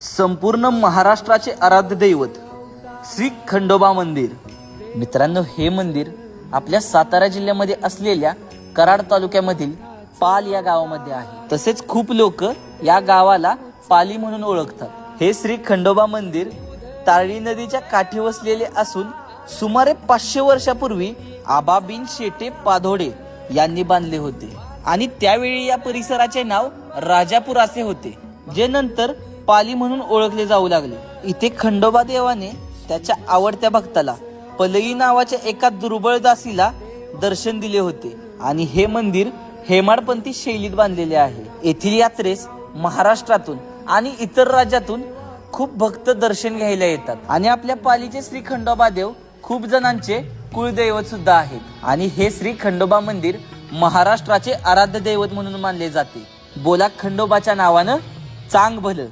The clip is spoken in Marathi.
संपूर्ण महाराष्ट्राचे आराध्य दैवत श्री खंडोबा मंदिर। मित्रांनो, हे मंदिर आपल्या सातारा जिल्ह्यामध्ये असलेल्या कराड तालुक्यामधील पाल या गावामध्ये आहे। तसेच खूप लोक या गावाला पाली म्हणून ओळखतात। हे श्री खंडोबा मंदिर तारळी नदीच्या काठी वसलेले असून सुमारे 500 वर्षापूर्वी आबा बिन शेटे पाधोडे यांनी बांधले होते आणि त्यावेळी या परिसराचे नाव राजापूर असे होते, जे नंतर पाली म्हणून ओळखले जाऊ लागले। इथे खंडोबा देवाने त्याच्या आवडत्या भक्ताला पलई नावाच्या एका दुर्बळ दासीला दर्शन दिले होते आणि हे मंदिर हेमाडपंथी शैलीत बांधलेले आहे। येथील यात्रेस महाराष्ट्रातून आणि इतर राज्यातून खूप भक्त दर्शन घ्यायला येतात आणि आपल्या पालीचे श्री खंडोबा देव खूप जणांचे कुलदैवत सुद्धा आहेत आणि हे श्री खंडोबा मंदिर महाराष्ट्राचे आराध्य दैवत म्हणून मानले जाते। बोला खंडोबाच्या नावानं चांग भलं।